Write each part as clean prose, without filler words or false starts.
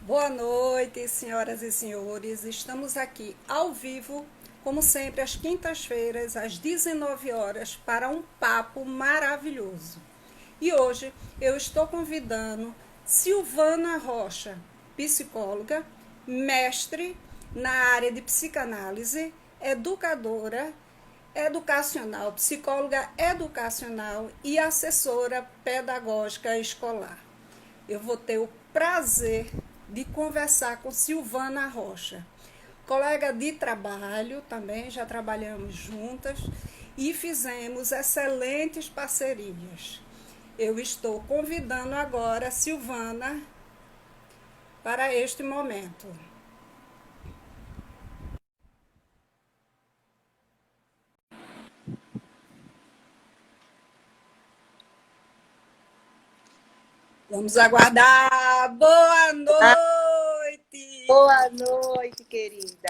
Boa noite, senhoras e senhores. Estamos aqui ao vivo, como sempre, às quintas-feiras, às 19 horas, para um papo maravilhoso. E hoje eu estou convidando Silvana Rocha, psicóloga, mestre na área de psicanálise, educadora educacional, psicóloga educacional e assessora pedagógica escolar. Eu vou ter o prazer de conversar com Silvana Rocha, colega de trabalho também, já trabalhamos juntas e fizemos excelentes parcerias. Eu estou convidando agora a Silvana para este momento. Vamos aguardar. Boa Ah, noite! boa noite, querida.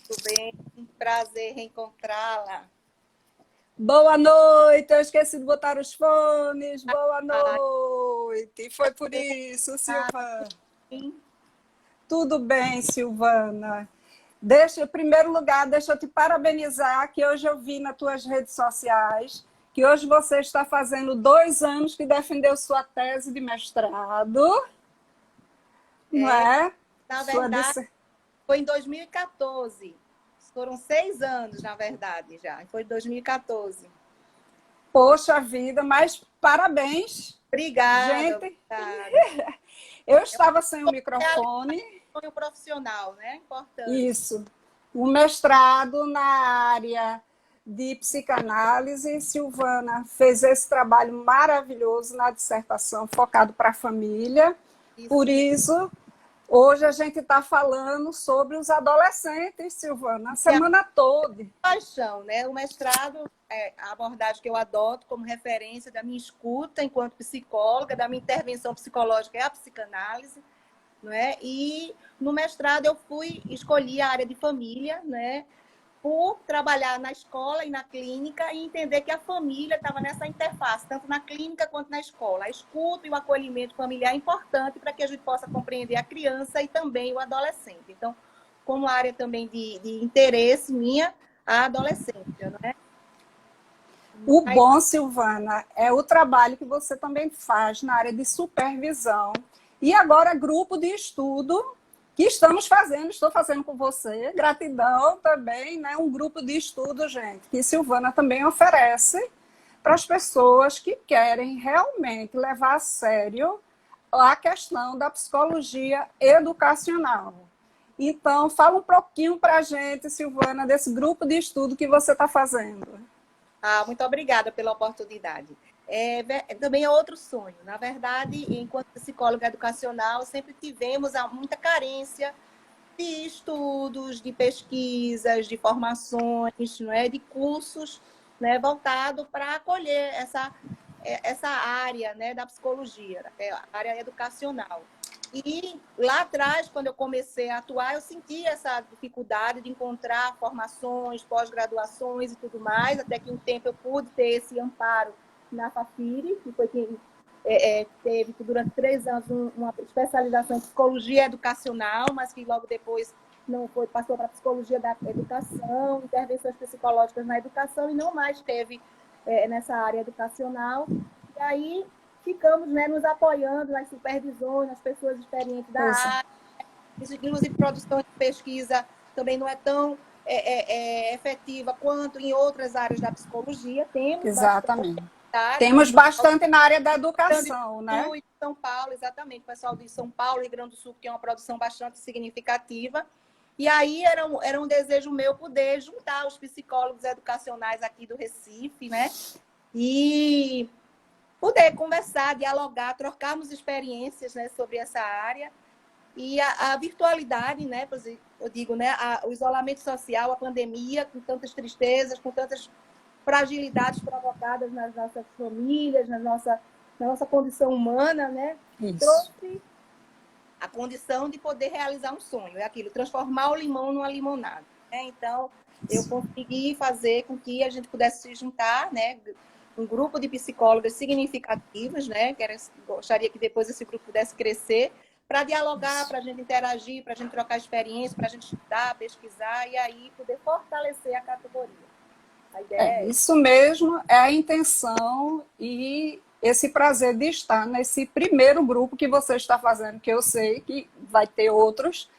Tudo bem? Prazer reencontrá-la. Boa noite! Eu esqueci de botar os fones. Boa Ah, noite! Foi por isso, Silvana. Tudo bem, Silvana. Em primeiro lugar, deixa eu te parabenizar, que hoje eu vi nas tuas redes sociais que hoje você está fazendo 2 anos que defendeu sua tese de mestrado, não é, é? na Sua verdade, foi em 2014. Foram 6 anos, na verdade, já. Foi em 2014. Poxa vida, mas parabéns, Obrigada, gente. obrigada. Eu É uma estava sem o microfone. sonho profissional, né? Importante. Isso. O mestrado na área de psicanálise. Silvana fez esse trabalho maravilhoso na dissertação, focado para a família. Isso Por mesmo. isso, hoje a gente está falando sobre os adolescentes, Silvana, a E a semana toda. paixão, né? O mestrado é a abordagem que eu adoto como referência da minha escuta enquanto psicóloga, da minha intervenção psicológica é a psicanálise. Não é? E no mestrado eu escolhi a área de família, né? Por trabalhar na escola e na clínica e entender que a família estava nessa interface, tanto na clínica quanto na escola. A escuta e o acolhimento familiar é importante para que a gente possa compreender a criança e também o adolescente. Então, como área também de interesse minha, a adolescência, não é? O Mas, bom, Silvana, é o trabalho que você também faz na área de supervisão. E agora, grupo de estudo que estamos fazendo, estou fazendo com você. Gratidão também, né? Um grupo de estudo, gente, que Silvana também oferece para as pessoas que querem realmente levar a sério a questão da psicologia educacional. Então, fala um pouquinho para a gente, Silvana, desse grupo de estudo que você está fazendo. muito obrigada pela oportunidade. Também é outro sonho. Na verdade, enquanto psicóloga educacional, sempre tivemos muita carência de estudos, de pesquisas, de formações, não é? De cursos, né? Voltado para acolher essa área, né? Da psicologia, a área educacional. E lá atrás, quando eu comecei a atuar, eu senti essa dificuldade de encontrar formações, pós-graduações e tudo mais, até que um tempo eu pude ter esse amparo na Fafiri, que foi quem teve durante 3 anos uma especialização em psicologia educacional, mas que logo depois não foi, passou para psicologia da educação, intervenções psicológicas na educação e não mais teve nessa área educacional. E aí ficamos, né, nos apoiando nas supervisões, nas pessoas experientes da Pois é. área, inclusive produção de pesquisa também não é tão efetiva quanto em outras áreas da psicologia. Temos bastante Exatamente. área, Temos bastante na área da Grande educação, do né? Sul e São Paulo, exatamente, o pessoal de São Paulo e Rio Grande do Sul, que tem uma produção bastante significativa. E aí era um desejo meu poder juntar os psicólogos educacionais aqui do Recife, né? E poder conversar, dialogar, trocarmos experiências, né, sobre essa área. E a virtualidade, né, eu digo, né, o isolamento social, a pandemia, com tantas tristezas, com tantas fragilidades provocadas nas nossas famílias, na nossa condição humana, né, Isso. trouxe a condição de poder realizar um sonho. É aquilo, transformar o limão numa limonada. Né? Então, eu consegui fazer com que a gente pudesse se juntar, né, um grupo de psicólogas significativas, né, gostaria que depois esse grupo pudesse crescer, para dialogar, para a gente interagir, para a gente trocar experiência, para a gente estudar, pesquisar e aí poder fortalecer a categoria. A ideia é Isso mesmo, é a intenção e esse prazer de estar nesse primeiro grupo que você está fazendo, que eu sei que vai ter outros,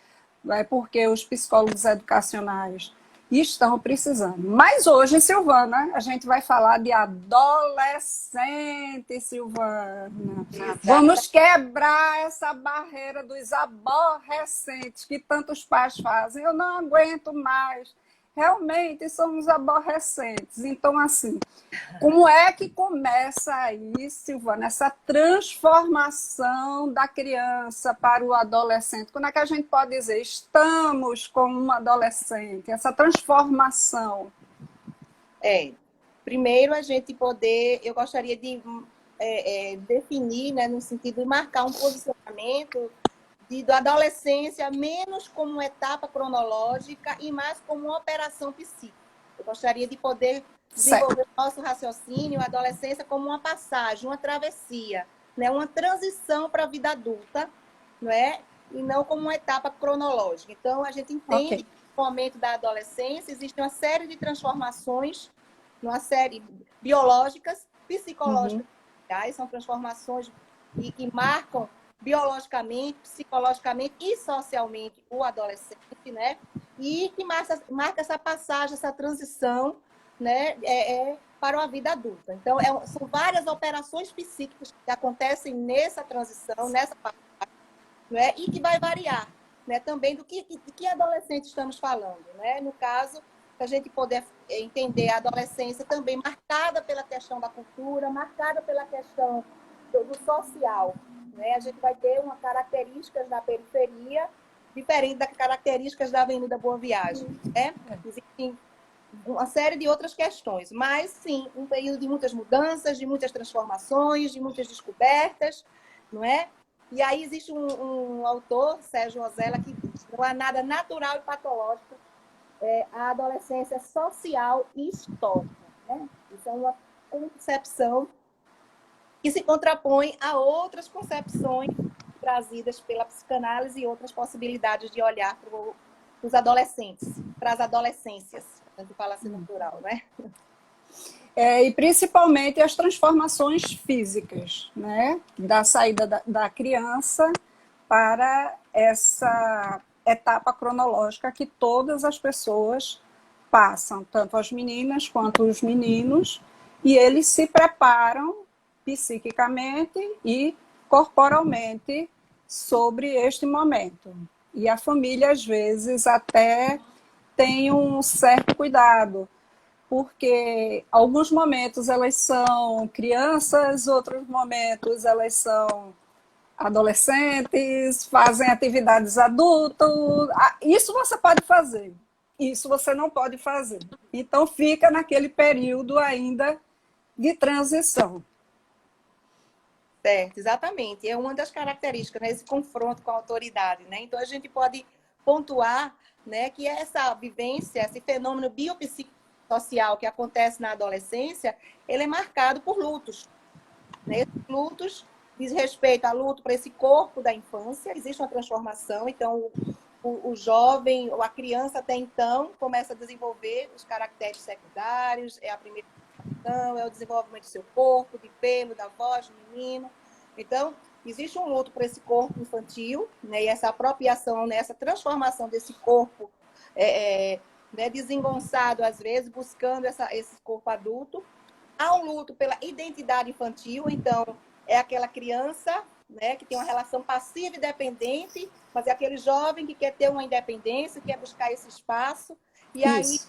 né, porque os psicólogos educacionais estão precisando. Mas hoje, Silvana, a gente vai falar de adolescente, Silvana. Vamos quebrar essa barreira dos aborrecentes que tantos pais fazem. Eu não aguento mais. Realmente somos aborrecentes. Então, assim, como é que começa aí, Silvana, essa transformação da criança para o adolescente? Quando é que a gente pode dizer, estamos como um adolescente? Essa transformação. Primeiro a gente poder, eu gostaria de definir, né, no sentido de marcar um posicionamento da adolescência menos como uma etapa cronológica e mais como uma operação psíquica. Eu gostaria de poder desenvolver o nosso raciocínio, a adolescência como uma passagem, uma travessia, né? Uma transição para a vida adulta, não é? E não como uma etapa cronológica. Então, a gente entende que no momento da adolescência existe uma série de transformações, uma série biológicas, psicológicas, são transformações que marcam biologicamente, psicologicamente e socialmente o adolescente, né? E que marca essa passagem, essa transição, né? Para a vida adulta. Então, são várias operações psíquicas que acontecem nessa transição, nessa passagem, né? E que vai variar, né? Também de que adolescente estamos falando, né? No caso, a gente poder entender a adolescência também marcada pela questão da cultura, marcada pela questão do social, né? A gente vai ter uma características da periferia diferente das características da Avenida Boa Viagem, né? Existem uma série de outras questões, mas sim, um período de muitas mudanças, de muitas transformações, de muitas descobertas, não é? E aí existe um autor, Sérgio Ozella, que diz: não há nada natural e patológico, a adolescência social e histórica, né? Isso é uma concepção que se contrapõe a outras concepções trazidas pela psicanálise e outras possibilidades de olhar para os adolescentes, para as adolescências, a gente fala assim no plural, né? E principalmente as transformações físicas, né? Da saída da criança para essa etapa cronológica que todas as pessoas passam, tanto as meninas quanto os meninos, e eles se preparam psiquicamente e corporalmente sobre este momento. E a família, às vezes, até tem um certo cuidado, porque alguns momentos elas são crianças, outros momentos elas são adolescentes, fazem atividades adultos. Isso você pode fazer, isso você não pode fazer. Então fica naquele período ainda de transição. Certo, exatamente. É uma das características, né, esse confronto com a autoridade, né? Então a gente pode pontuar, né, que essa vivência, esse fenômeno biopsicossocial que acontece na adolescência, ele é marcado por lutos, né? Esses lutos diz respeito a luto para esse corpo da infância, existe uma transformação, então o jovem ou a criança até então começa a desenvolver os caracteres secundários, é a primeira é o desenvolvimento do seu corpo, de pelo, da voz do menino. Então, existe um luto para esse corpo infantil, né? E essa apropriação, né? Essa transformação desse corpo né? Desengonçado, às vezes, buscando esse corpo adulto. Há um luto pela identidade infantil, então, é aquela criança, né? Que tem uma relação passiva e dependente, mas é aquele jovem que quer ter uma independência, quer buscar esse espaço. E aí,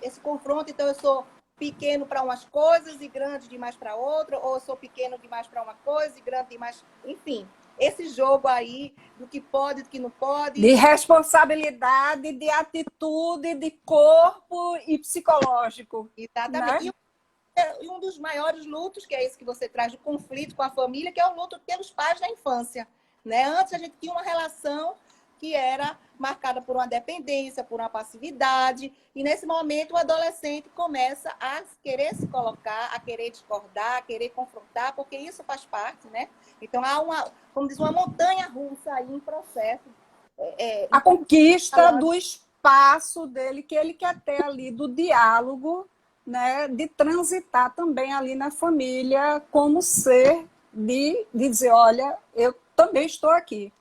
esse confronto, então, eu sou pequeno para umas coisas e grande demais para outra, ou eu sou pequeno demais para uma coisa e grande demais... Enfim, esse jogo aí do que pode, do que não pode. De responsabilidade, de atitude, de corpo e psicológico. Exatamente. Né? E um dos maiores lutos, que é esse que você traz, do conflito com a família, que é o luto pelos pais da infância. Né? Antes a gente tinha uma relação que era marcada por uma dependência, por uma passividade, e nesse momento o adolescente começa a querer se colocar, a querer discordar, a querer confrontar, porque isso faz parte, né? Então há uma, como diz, uma montanha russa aí em processo. A conquista do espaço dele, que ele quer ter ali, do diálogo, né, de transitar também ali na família como ser, de dizer, olha, eu também estou aqui.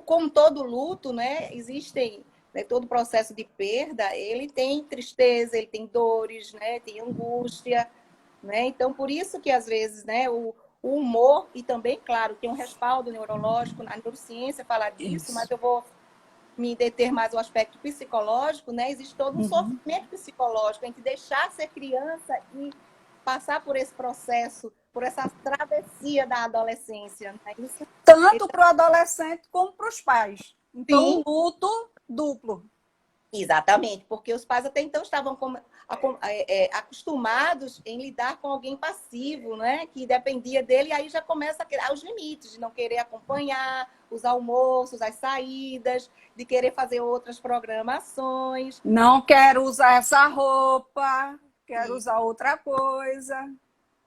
Como todo luto, né, existem, né, todo processo de perda, ele tem tristeza, ele tem dores, né, tem angústia, né? Então, por isso que às vezes, né, o humor, e também, claro, tem um respaldo neurológico, na neurociência fala disso, mas eu vou me deter mais no aspecto psicológico, né? Existe todo um sofrimento psicológico, a gente deixar ser criança e passar por esse processo, por essa travessia da adolescência. Né? Tanto para o adolescente como para os pais. Então, Sim. um luto duplo. Exatamente, porque os pais até então estavam acostumados em lidar com alguém passivo, né? Que dependia dele, e aí já começa a criar os limites de não querer acompanhar os almoços, as saídas, de querer fazer outras programações. Não quero usar essa roupa, quero usar outra coisa.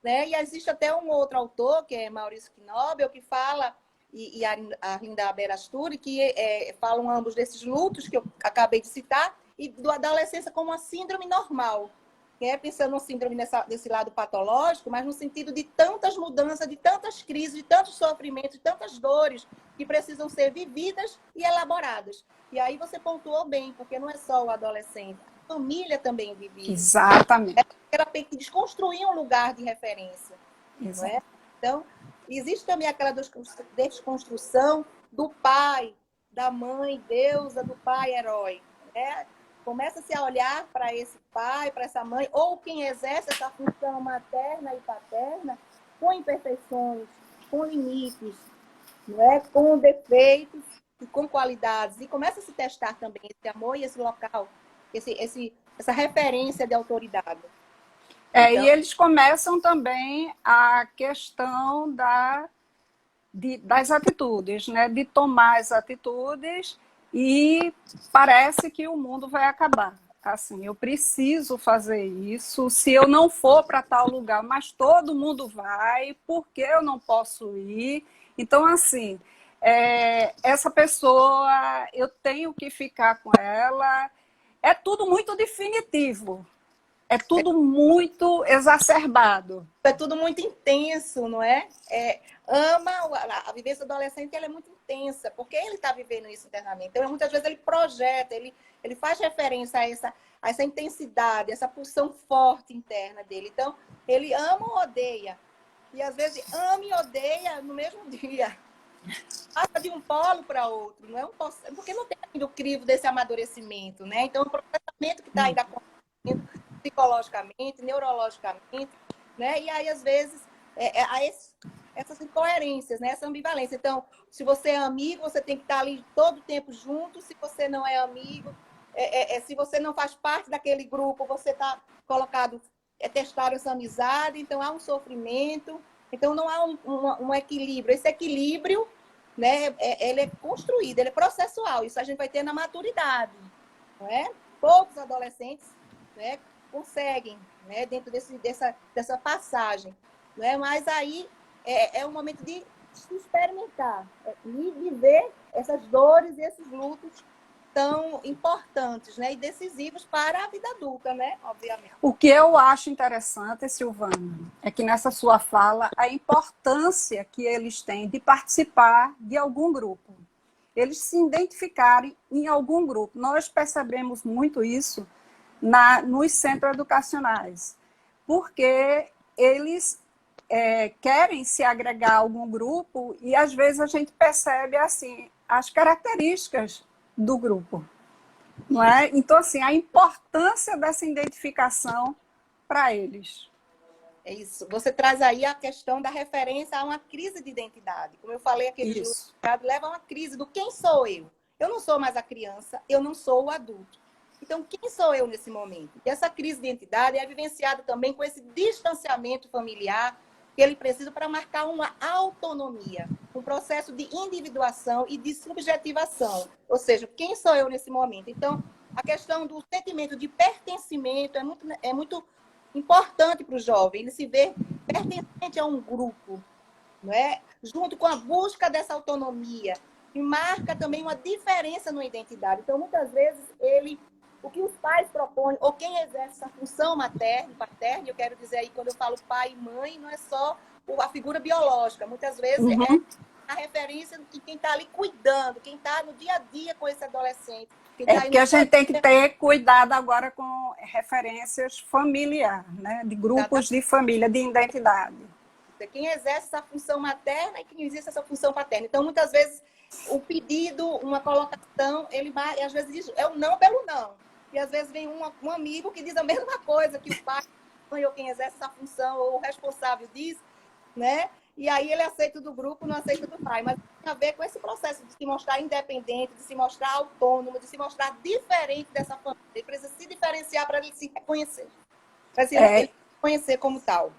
Né? E existe até um outro autor, que é Maurício Knobel, que fala, e a Linda Aberasturi, que falam ambos desses lutos que eu acabei de citar, e da adolescência como uma síndrome normal. Que é pensando no síndrome desse lado patológico, mas no sentido de tantas mudanças, de tantas crises, de tantos sofrimentos, de tantas dores que precisam ser vividas e elaboradas. E aí você pontuou bem, porque não é só o adolescente, a família também vive isso. Exatamente. Ela tem que desconstruir um lugar de referência. Não é? Então, existe também aquela desconstrução do pai, da mãe deusa, do pai herói. Né? Começa-se a olhar para esse pai, para essa mãe, ou quem exerce essa função materna e paterna, com imperfeições, com limites, não é? Com defeitos e com qualidades. E começa a se testar também esse amor e esse local, essa referência de autoridade. Então... E eles começam também a questão das atitudes, né? De tomar as atitudes, e parece que o mundo vai acabar. Assim, eu preciso fazer isso, se eu não for para tal lugar, mas todo mundo vai, por que eu não posso ir? Então, assim, essa pessoa, eu tenho que ficar com ela, é tudo muito definitivo. É tudo muito exacerbado. É tudo muito intenso, não é? A vivência adolescente ela é muito intensa, porque ele está vivendo isso internamente. Então, muitas vezes, ele projeta, ele faz referência a essa intensidade, essa pulsão forte interna dele. Então, ele ama ou odeia. E, às vezes, ama e odeia no mesmo dia. Passa de um polo para outro. Não é porque não tem ainda o crivo desse amadurecimento, né? Então, o processamento que está ainda acontecendo psicologicamente, neurologicamente, né? E aí, às vezes, há essas incoerências, né? Essa ambivalência. Então, se você é amigo, você tem que estar ali todo o tempo junto. Se você não é amigo, se você não faz parte daquele grupo, você está colocado, testar essa amizade. Então, há um sofrimento. Então, não há um equilíbrio. Esse equilíbrio, né? Ele é construído, ele é processual. Isso a gente vai ter na maturidade, não é? Poucos adolescentes, né, conseguem, né, dentro dessa passagem, né? Mas aí é um momento de se experimentar e viver essas dores e esses lutos tão importantes, né, e decisivos para a vida adulta, né, obviamente. O que eu acho interessante, Silvana, é que nessa sua fala, a importância que eles têm de participar de algum grupo. Eles se identificarem em algum grupo. Nós percebemos muito isso nos centros educacionais, porque eles querem se agregar a algum grupo e às vezes a gente percebe assim as características do grupo, não é? Então, assim, a importância dessa identificação para eles. É isso. Você traz aí a questão da referência a uma crise de identidade. Como eu falei, aquele luto leva a uma crise do quem sou eu. Eu não sou mais a criança, eu não sou o adulto. Então, quem sou eu nesse momento? E essa crise de identidade é vivenciada também com esse distanciamento familiar que ele precisa para marcar uma autonomia. um processo de individuação e de subjetivação. Ou seja, quem sou eu nesse momento? Então, a questão do sentimento de pertencimento é muito importante para o jovem. Ele se vê pertencente a um grupo, não é? Junto com a busca dessa autonomia, que marca também uma diferença na identidade. Então, muitas vezes, o que os pais propõem, ou quem exerce essa função materna e paterna, eu quero dizer aí, quando eu falo pai e mãe, não é só a figura biológica, muitas vezes é a referência de quem está ali cuidando, quem está no dia a dia com esse adolescente. Porque a gente tem que ter cuidado agora com referências familiares, né? De grupos de família, de identidade. Quem exerce essa função materna e quem exerce essa função paterna. Então, muitas vezes, o pedido, uma colocação, ele vai, e às vezes diz, é o não pelo não. E às vezes vem um amigo que diz a mesma coisa que o pai, ou quem exerce essa função, ou o responsável diz, né? E aí ele aceita do grupo, não aceita do pai. Mas tem a ver com esse processo de se mostrar independente, de se mostrar autônomo, de se mostrar diferente dessa família. Ele precisa se diferenciar para ele se reconhecer. Para ele se reconhecer como tal.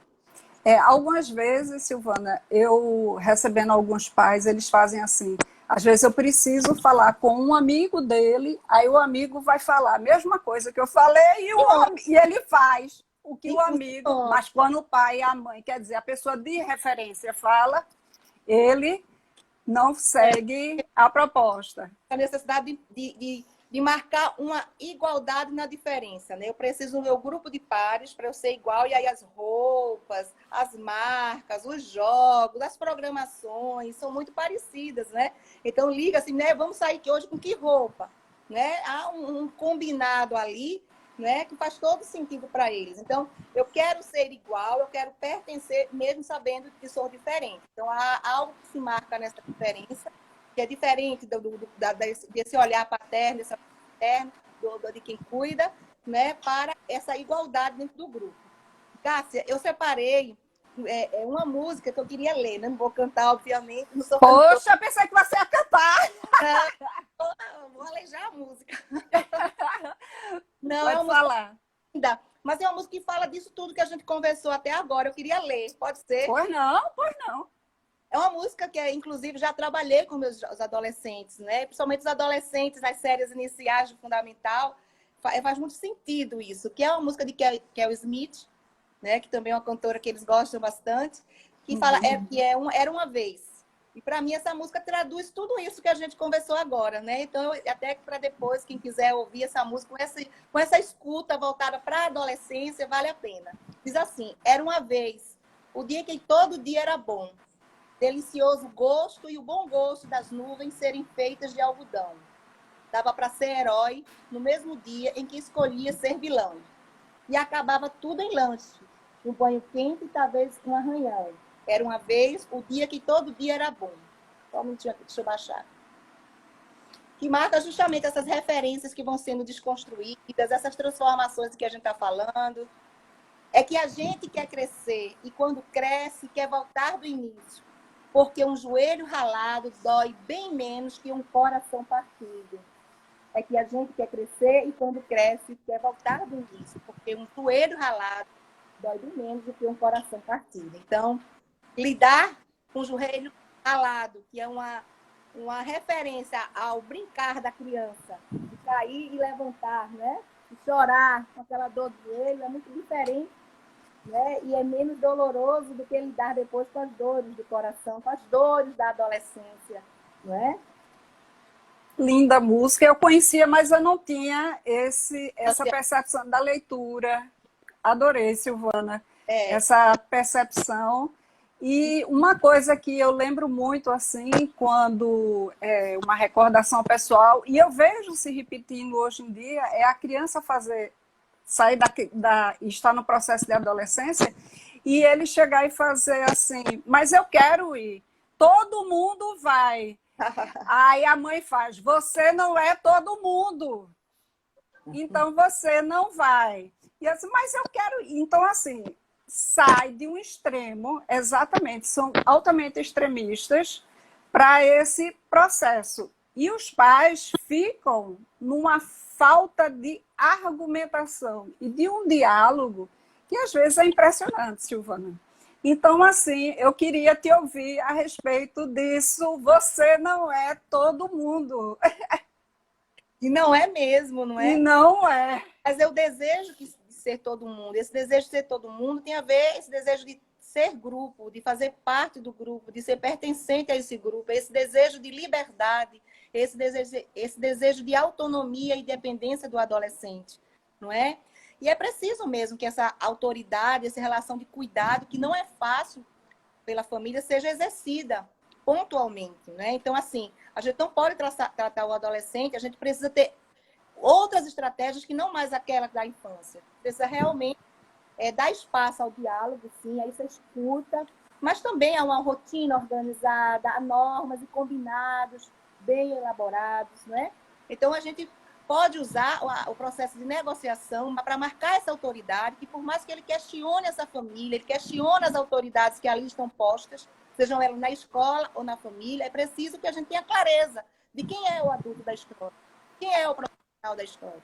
Algumas vezes, Silvana, eu recebendo alguns pais, eles fazem assim. Às vezes eu preciso falar com um amigo dele, aí o amigo vai falar a mesma coisa que eu falei e ele faz o que o amigo... Mas quando o pai e a mãe, quer dizer, a pessoa de referência fala, ele não segue a proposta. A necessidade de marcar uma igualdade na diferença, né? Eu preciso do meu grupo de pares para eu ser igual, e aí as roupas, as marcas, os jogos, as programações são muito parecidas, né? Então liga assim, né? Vamos sair aqui hoje com que roupa? Né? Há um combinado ali, né? Que faz todo sentido para eles. Então, eu quero ser igual, eu quero pertencer, mesmo sabendo que sou diferente. Então, há algo que se marca nessa diferença, que é diferente desse olhar paterno, desse paterno, de quem cuida, né, para essa igualdade dentro do grupo. Cássia, eu separei uma música que eu queria ler, né? Não vou cantar, obviamente. Não sou Poxa, pensei que você ia cantar. Vou alejar a música. Não, pode falar. Mas é uma música que fala disso tudo que a gente conversou até agora. Eu queria ler, pode ser? Pois não, pois não. É uma música que, inclusive, já trabalhei com os adolescentes, né? Principalmente os adolescentes nas séries iniciais do fundamental. Faz muito sentido isso, que é uma música de Kel Smith, né? Que também é uma cantora que eles gostam bastante, que fala Era Uma Vez. E para mim essa música traduz tudo isso que a gente conversou agora, né? Então, até para depois, quem quiser ouvir essa música com essa escuta voltada para a adolescência, vale a pena. Diz assim: era uma vez, o dia que todo dia era bom. Delicioso gosto e o bom gosto das nuvens serem feitas de algodão. Dava para ser herói no mesmo dia em que escolhia ser vilão. E acabava tudo em lanche, um banho quente e talvez um arranhão. Era uma vez o dia que todo dia era bom. Só um minutinho aqui, deixa eu baixar. Que marca justamente essas referências que vão sendo desconstruídas, essas transformações que a gente está falando. É que a gente quer crescer e quando cresce quer voltar do início. Porque um joelho ralado dói bem menos que um coração partido. É que a gente quer crescer e quando cresce quer voltar do início. Porque um joelho ralado dói bem menos do que um coração partido. Então, lidar com o joelho ralado, que é uma referência ao brincar da criança, de cair e levantar, né? De chorar com aquela dor do joelho, é muito diferente, né? E é menos doloroso do que lidar depois com as dores do coração, com as dores da adolescência, não é? Linda música, eu conhecia, mas eu não tinha essa percepção da leitura. Adorei, Silvana, essa percepção. E uma coisa que eu lembro muito, assim, quando uma recordação pessoal, e eu vejo se repetindo hoje em dia, é a criança sair estar no processo de adolescência, e ele chegar e fazer assim, mas eu quero ir, todo mundo vai. Aí a mãe faz, você não é todo mundo, então você não vai. E eu disse, mas eu quero ir. Então, assim, sai de um extremo, exatamente, são altamente extremistas para esse processo. E os pais ficam numa falta de argumentação e de um diálogo que às vezes é impressionante, Silvana. Então, assim, eu queria te ouvir a respeito disso. Você não é todo mundo. E não é mesmo, não E é? não é. Mas eu desejo de ser todo mundo. Esse desejo de ser todo mundo tem a ver esse desejo de ser grupo, de fazer parte do grupo, de ser pertencente a esse grupo, esse desejo de liberdade, esse desejo de autonomia e dependência do adolescente, não é? E é preciso mesmo que essa autoridade, essa relação de cuidado, que não é fácil pela família, seja exercida pontualmente, né? Então, assim, a gente não pode tratar o adolescente, a gente precisa ter outras estratégias que não mais aquelas da infância. Precisa realmente dar espaço ao diálogo, sim, aí você escuta, mas também há uma rotina organizada, há normas e combinados bem elaborados, né? Então, a gente pode usar o processo de negociação para marcar essa autoridade, que por mais que ele questione essa família, ele questione as autoridades que ali estão postas, sejam elas na escola ou na família, é preciso que a gente tenha clareza de quem é o adulto da escola, quem é o profissional da escola,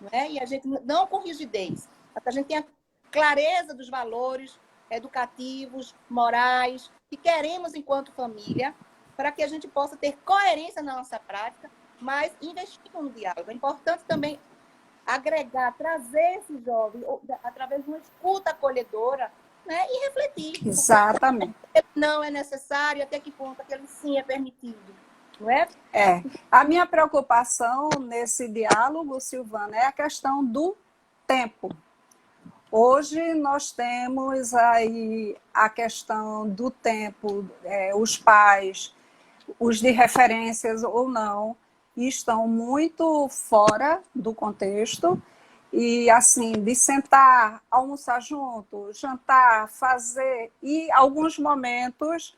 não é? E a gente não com rigidez, mas que a gente tenha clareza dos valores educativos, morais, que queremos enquanto família, para que a gente possa ter coerência na nossa prática, mas investindo no diálogo. É importante também agregar, trazer esse jovem através de uma escuta acolhedora, né, e refletir. Exatamente. Não é necessário, até que ponto aquele sim é permitido, não é? É. A minha preocupação nesse diálogo, Silvana, é a questão do tempo. Hoje nós temos aí a questão do tempo, os pais, os de referências ou não, estão muito fora do contexto e assim, de sentar, almoçar junto, jantar, fazer, e alguns momentos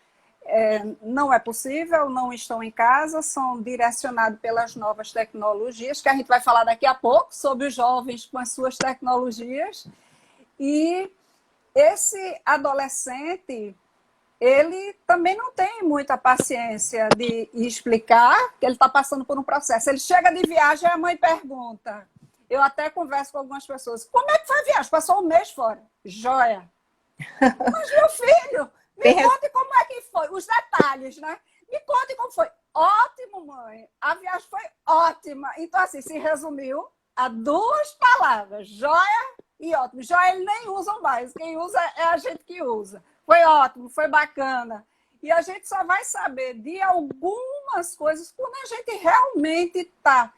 não é possível, não estão em casa, são direcionados pelas novas tecnologias, que a gente vai falar daqui a pouco sobre os jovens com as suas tecnologias. E esse adolescente, ele também não tem muita paciência de explicar que ele está passando por um processo. Ele chega de viagem e a mãe pergunta. Eu até converso com algumas pessoas. Como é que foi a viagem? Passou um mês fora. Joia. Mas, meu filho, me conte como é que foi. Os detalhes, né? Me conte como foi. Ótimo, mãe. A viagem foi ótima. Então, assim, se resumiu a duas palavras. Joia e ótimo. Joia eles nem usam mais. Quem usa é a gente que usa. Foi ótimo, foi bacana. E a gente só vai saber de algumas coisas quando a gente realmente está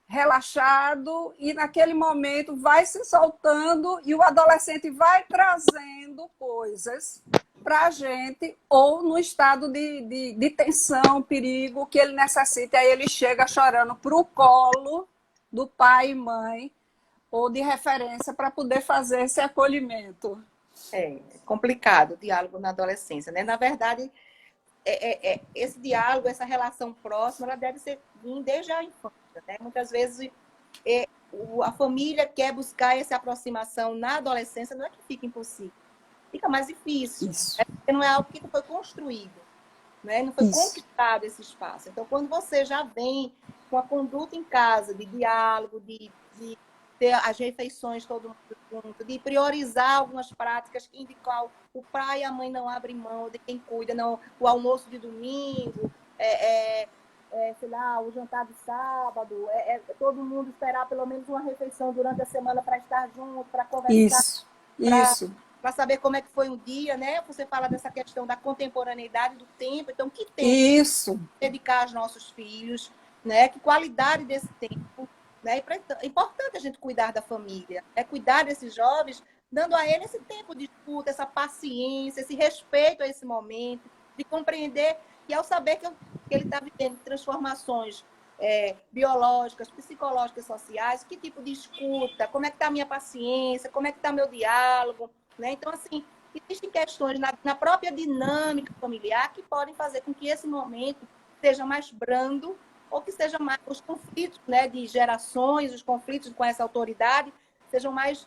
relaxado e naquele momento vai se soltando e o adolescente vai trazendo coisas para a gente ou no estado de tensão, perigo que ele necessita. Aí ele chega chorando para o colo do pai e mãe ou de referência para poder fazer esse acolhimento. É complicado o diálogo na adolescência, né? Na verdade, esse diálogo, essa relação próxima, ela deve ser vir desde a infância, né? Muitas vezes a família quer buscar essa aproximação na adolescência, não é que fica impossível, fica mais difícil, Isso. né? Porque não é algo que foi construído, né? Não foi conquistado esse espaço. Então, quando você já vem com a conduta em casa de diálogo, de ter as refeições todo mundo junto, de priorizar algumas práticas em qual o pai e a mãe não abrem mão de quem cuida, não, o almoço de domingo, sei lá, o jantar de sábado, todo mundo esperar pelo menos uma refeição durante a semana para estar junto, para conversar, para saber como é que foi um dia, né? Você fala dessa questão da contemporaneidade do tempo, então que tempo dedicar aos nossos filhos, né? Que qualidade desse tempo. Né? É importante a gente cuidar da família, cuidar desses jovens, dando a ele esse tempo de escuta, essa paciência, esse respeito a esse momento, de compreender e ao saber que ele está vivendo transformações biológicas, psicológicas, sociais, que tipo de escuta, como é que está a minha paciência, como é que está meu diálogo, né? Então, assim, existem questões na própria dinâmica familiar que podem fazer com que esse momento seja mais brando ou que sejam mais os conflitos, né, de gerações, os conflitos com essa autoridade sejam mais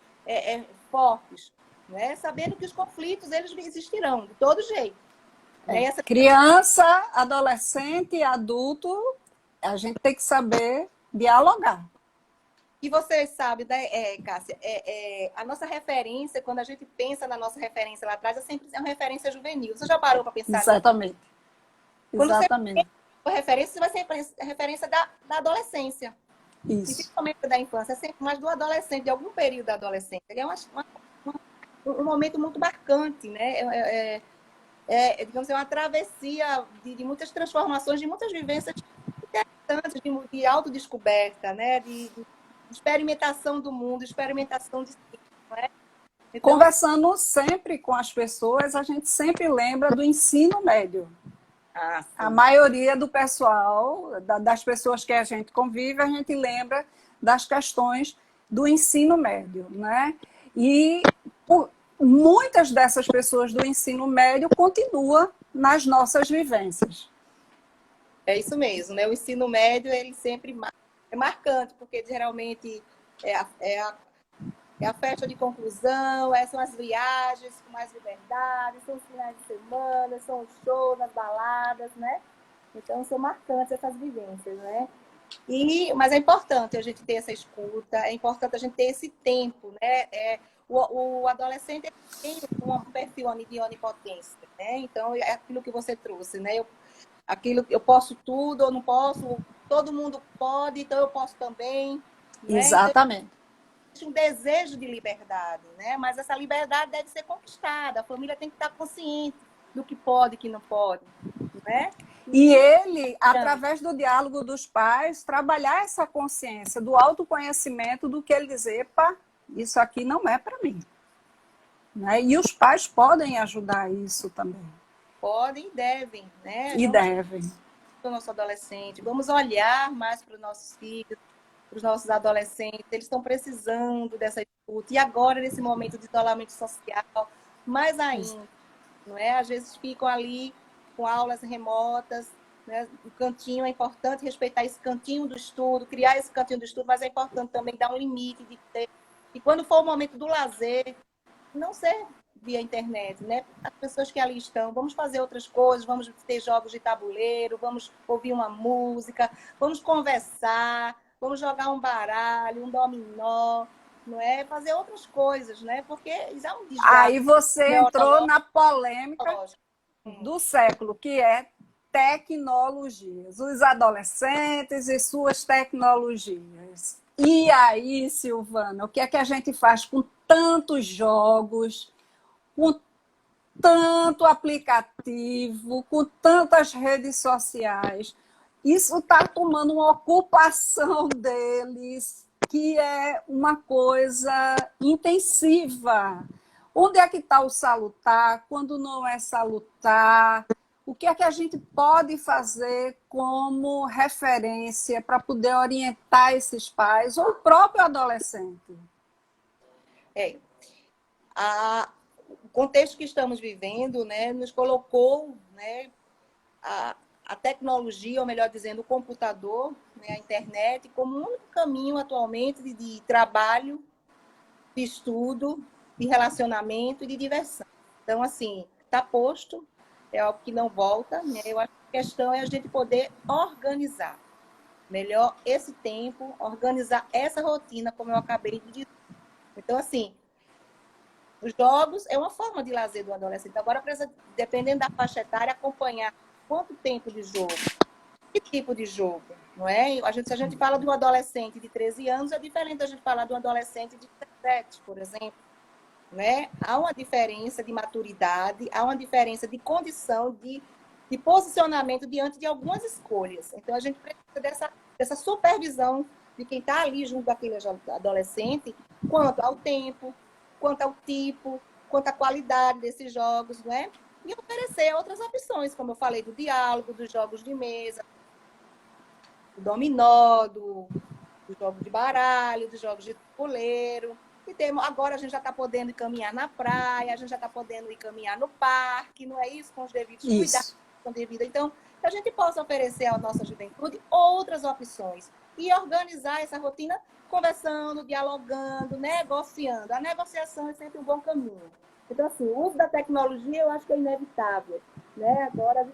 fortes, né? Sabendo que os conflitos eles existirão de todo jeito. Né? Criança, adolescente, adulto, a gente tem que saber dialogar. E você sabe, né, Cássia, a nossa referência, quando a gente pensa na nossa referência lá atrás, é sempre uma referência juvenil. Você já parou para pensar nisso? Exatamente, Quando você exatamente. pensa em referência, você vai ser referência da adolescência. E Isso. principalmente da infância, é sempre mais do adolescente, de algum período da adolescência. Ele é um momento muito marcante, né? Digamos assim, uma travessia de muitas transformações, de muitas vivências interessantes, de autodescoberta, né? De experimentação do mundo, experimentação de si, não é? Então, Conversando sempre com as pessoas, a gente sempre lembra do ensino médio. A sim. maioria do pessoal, das pessoas que a gente convive, a gente lembra das questões do ensino médio, né? E muitas dessas pessoas do ensino médio continuam nas nossas vivências. É isso mesmo, né? O ensino médio, ele sempre é marcante, porque geralmente é a, é a, é a festa de conclusão, são as viagens com mais liberdade, são os finais de semana, são os shows, as baladas, né? Então, são marcantes essas vivências, né? Mas é importante a gente ter essa escuta, é importante a gente ter esse tempo, né? O adolescente tem um perfil de onipotência, né? Então, é aquilo que você trouxe, né? Eu posso tudo, eu não posso, todo mundo pode, então eu posso também, né? Então, Exatamente. existe um desejo de liberdade, né? Mas essa liberdade deve ser conquistada, a família tem que estar consciente do que pode e que não pode, né? E ele, através do diálogo dos pais, trabalhar essa consciência do autoconhecimento do que ele dizer, epa, isso aqui não é para mim. Né? E os pais podem ajudar isso também. Podem e devem, né? E devem. Para o nosso adolescente, vamos olhar mais para os nossos filhos, para os nossos adolescentes, eles estão precisando dessa escuta. E agora, nesse momento de isolamento social, mais ainda, não é? Às vezes ficam ali com aulas remotas, né? O cantinho, é importante respeitar esse cantinho do estudo, criar esse cantinho do estudo, mas é importante também dar um limite de ter. E quando for o momento do lazer, não ser via internet, né? As pessoas que ali estão, vamos fazer outras coisas, vamos ter jogos de tabuleiro, vamos ouvir uma música, vamos conversar, vamos jogar um baralho, um dominó, não é? Fazer outras coisas, né? Porque isso é um desgaste Aí você entrou na polêmica do século, que é tecnologias, os adolescentes e suas tecnologias. E aí, Silvana, o que é que a gente faz com tantos jogos, com tanto aplicativo, com tantas redes sociais? Isso está tomando uma ocupação deles, que é uma coisa intensiva. Onde é que está o salutar? Quando não é salutar? O que é que a gente pode fazer como referência para poder orientar esses pais ou o próprio adolescente? O contexto que estamos vivendo, né, nos colocou, né, a tecnologia, ou melhor dizendo, o computador, né, a internet, como um único caminho atualmente de trabalho, de estudo, de relacionamento e de diversão. Então, assim, está posto, é algo que não volta, né? Eu acho que a questão é a gente poder organizar melhor esse tempo, organizar essa rotina, como eu acabei de dizer. Então, assim, os jogos é uma forma de lazer do adolescente. Agora, precisa, dependendo da faixa etária, acompanhar quanto tempo de jogo, que tipo de jogo, não é? Se a gente fala de um adolescente de 13 anos, é diferente da gente falar de um adolescente de 17, por exemplo. Né? Há uma diferença de maturidade, há uma diferença de condição, de posicionamento diante de algumas escolhas. Então, a gente precisa dessa supervisão de quem está ali junto daquele adolescente, quanto ao tempo, quanto ao tipo, quanto à qualidade desses jogos, não é? E oferecer outras opções, como eu falei, do diálogo, dos jogos de mesa, do dominó, do jogo de baralho, dos jogos de tabuleiro. E agora a gente já está podendo ir caminhar na praia, a gente já está podendo ir caminhar no parque, não é isso? Com os devidos cuidados. Então, que a gente possa oferecer à nossa juventude outras opções e organizar essa rotina conversando, dialogando, negociando. A negociação é sempre um bom caminho. Então, assim, o uso da tecnologia eu acho que é inevitável. Né? Agora,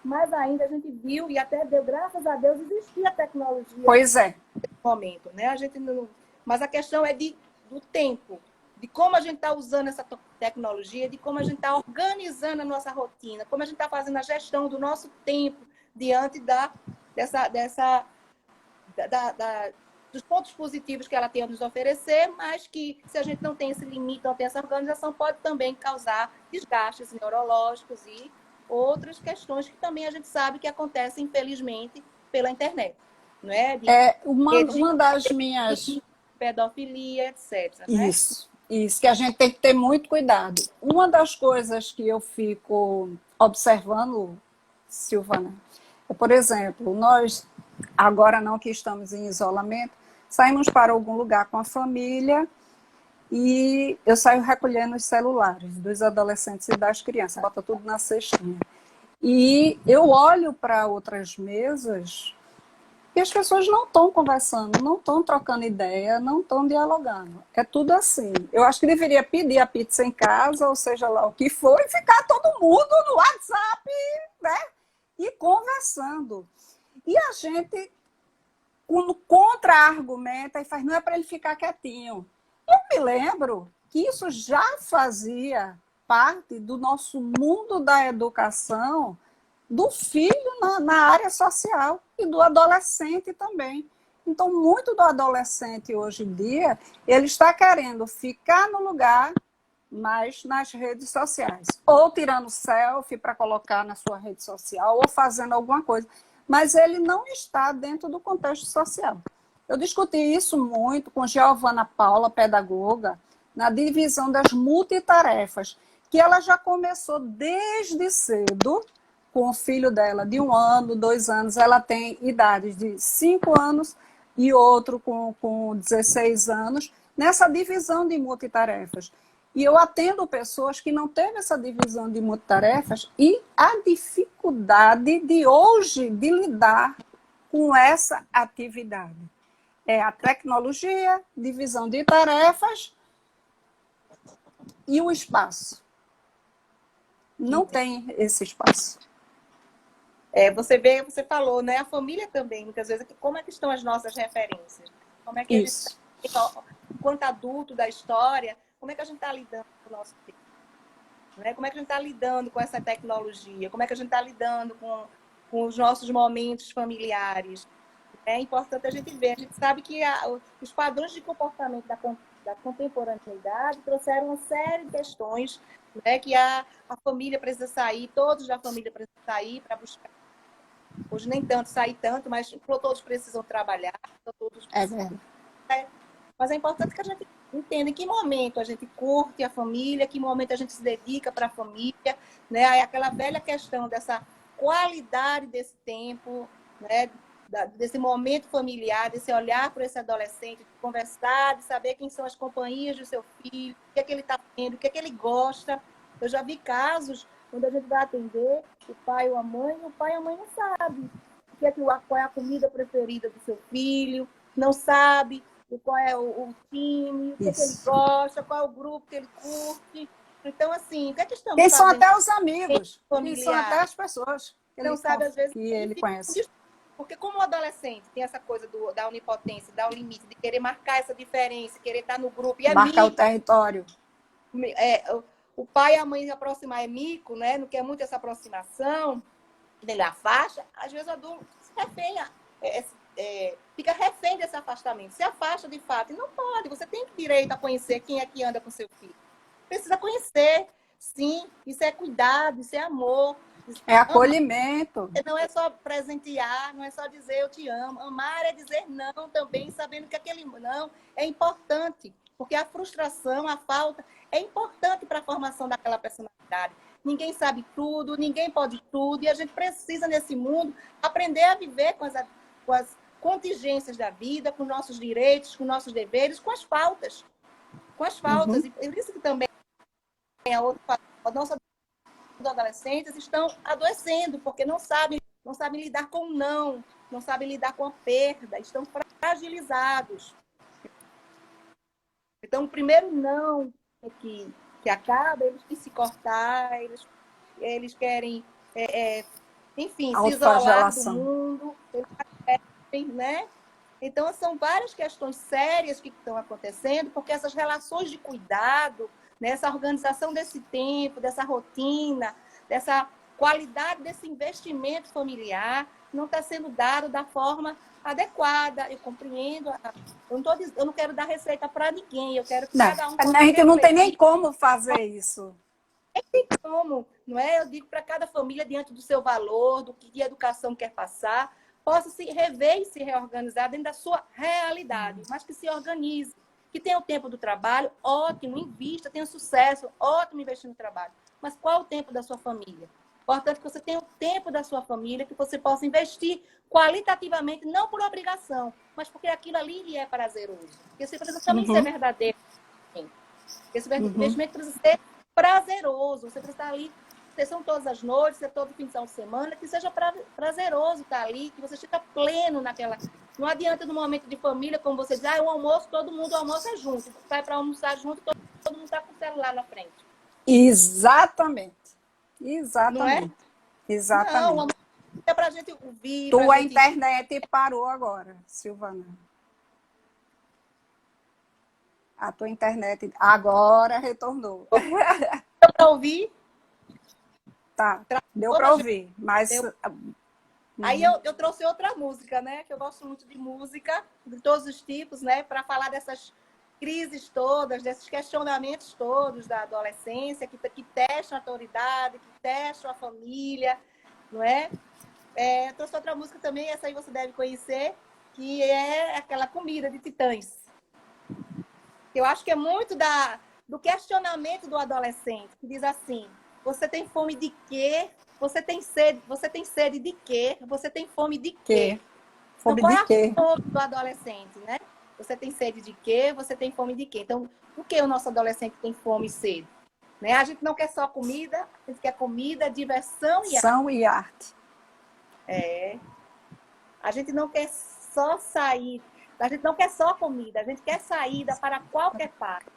mais ainda, a gente viu e até deu, graças a Deus, existia a tecnologia. Pois é. Nesse momento. Né? A gente não mas a questão é do tempo, de como a gente está usando essa tecnologia, de como a gente está organizando a nossa rotina, como a gente está fazendo a gestão do nosso tempo diante dos pontos positivos que ela tem a nos oferecer, mas que, se a gente não tem esse limite, não tem essa organização, pode também causar desgastes neurológicos e outras questões que também a gente sabe que acontecem, infelizmente, pela internet. Não é? Uma das minhas... pedofilia, etc. Né? Isso, que a gente tem que ter muito cuidado. Uma das coisas que eu fico observando, Silvana, é, por exemplo, nós, agora não que estamos em isolamento, saímos para algum lugar com a família e eu saio recolhendo os celulares dos adolescentes e das crianças, bota tudo na cestinha. E eu olho para outras mesas e as pessoas não estão conversando, não estão trocando ideia, não estão dialogando. É tudo assim. Eu acho que deveria pedir a pizza em casa, ou seja lá o que for, e ficar todo mundo no WhatsApp, né? E conversando. E a gente contra-argumenta e faz, não é para ele ficar quietinho. Eu me lembro que isso já fazia parte do nosso mundo da educação, do filho na área social e do adolescente também. Então, muito do adolescente hoje em dia, ele está querendo ficar no lugar, mas nas redes sociais. Ou tirando selfie para colocar na sua rede social, ou fazendo alguma coisa. Mas ele não está dentro do contexto social. Eu discuti isso muito com Giovana Paula, pedagoga, na divisão das multitarefas, que ela já começou desde cedo, com o filho dela de 1 ano, 2 anos, ela tem idades de 5 anos e outro com 16 anos, nessa divisão de multitarefas. E eu atendo pessoas que não teve essa divisão de multitarefas e a dificuldade de hoje de lidar com essa atividade. É a tecnologia, divisão de tarefas e o espaço. Não tem esse espaço. Você falou, né? A família também, muitas vezes, como é que estão as nossas referências? Como é que Isso. a gente, enquanto adulto da história, como é que a gente está lidando com o nosso tempo? Né? Como é que a gente está lidando com essa tecnologia? Como é que a gente está lidando com os nossos momentos familiares? É importante a gente ver. A gente sabe que os padrões de comportamento da contemporaneidade trouxeram uma série de questões, né? Que a família precisa sair, todos da família precisam sair para buscar. Hoje nem tanto, sair tanto, mas todos precisam trabalhar, todos precisam... É verdade. Mas é importante que a gente entenda em que momento a gente curte a família, que momento a gente se dedica para a família, né? Aí aquela velha questão dessa qualidade desse tempo, né? Desse momento familiar, desse olhar para esse adolescente, de conversar, de saber quem são as companhias do seu filho, o que é que ele está vendo, o que é que ele gosta. Eu já vi casos onde a gente vai atender o pai ou a mãe, e o pai e a mãe não sabem qual é a comida preferida do seu filho, não sabe qual é o time, o que é que ele gosta, qual é o grupo que ele curte. Então, assim, o que é que estamos Quem são fazendo? até os amigos, quem são até as pessoas que não sabe, às vezes, que ele conhece. Porque como o adolescente tem essa coisa da onipotência, dar o limite, de querer marcar essa diferença, querer estar no grupo. E marcar o território. O pai e a mãe se aproximar é mico, né? Não quer muito essa aproximação, ele afasta. Às vezes o adulto se fica refém desse afastamento. Se afasta de fato. E não pode. Você tem direito a conhecer quem é que anda com seu filho. Precisa conhecer, sim. Isso é cuidado, isso é amor. É acolhimento. Não é só presentear, não é só dizer eu te amo. Amar é dizer não também, sabendo que aquele não é importante. Porque a frustração, a falta, é importante para a formação daquela personalidade. Ninguém sabe tudo, ninguém pode tudo, e a gente precisa, nesse mundo, aprender a viver com as contingências da vida, com nossos direitos, com nossos deveres, com as faltas. Com as faltas. E por isso que também a nossa adolescentes estão adoecendo, porque não sabem lidar com o não sabem lidar com a perda, estão fragilizados. Então, o primeiro não que acaba, eles querem se cortar, eles querem, enfim, se isolar do mundo, eles querem, né? Então, são várias questões sérias que estão acontecendo, porque essas relações de cuidado, né, essa organização desse tempo, dessa rotina, dessa qualidade desse investimento familiar, não está sendo dado da forma adequada. Eu compreendo. Eu não quero dar receita para ninguém, eu quero que Não, cada um a possa gente não tem nem refletir como fazer isso. como, não é? Eu digo para cada família, diante do seu valor, do que de educação quer passar, possa se rever e se reorganizar dentro da sua realidade, mas que se organize, que tenha o tempo do trabalho, ótimo, invista, tenha sucesso, ótimo investir no trabalho. Mas qual é o tempo da sua família? Importante que você tenha o tempo da sua família, que você possa investir qualitativamente, não por obrigação, mas porque aquilo ali lhe é prazeroso. Porque você precisa também ser verdadeiro. Esse investimento precisa ser prazeroso. Você precisa estar ali, são todas as noites, todo fim de semana, que seja prazeroso estar ali, que você esteja pleno naquela. Não adianta no momento de família, como você diz, o almoço, todo mundo almoça junto. Sai para almoçar junto, todo mundo está com o celular na frente. Exatamente. Não é? Exatamente. Não, é para a gente ouvir. Tua internet parou agora, Silvana. A tua internet agora retornou. Deu para ouvir? Tá, deu para ouvir, mas... Aí eu trouxe outra música, né? Que eu gosto muito de música, de todos os tipos, né? Para falar dessas crises todas, desses questionamentos todos da adolescência, que testam a autoridade, que testam a família, não é? Eu trouxe outra música também, essa aí você deve conhecer, que é aquela Comida de Titãs. Eu acho que é muito do questionamento do adolescente, que diz assim: você tem fome de quê? Você tem sede de quê? Você tem fome de quê? Fome então, de quê? Qual é a fome do adolescente, né? Você tem sede de quê? Você tem fome de quê? Então, por que o nosso adolescente tem fome e sede? Né? A gente não quer só comida, a gente quer comida, diversão e arte. A gente não quer só sair, a gente não quer só comida, a gente quer saída para qualquer parte.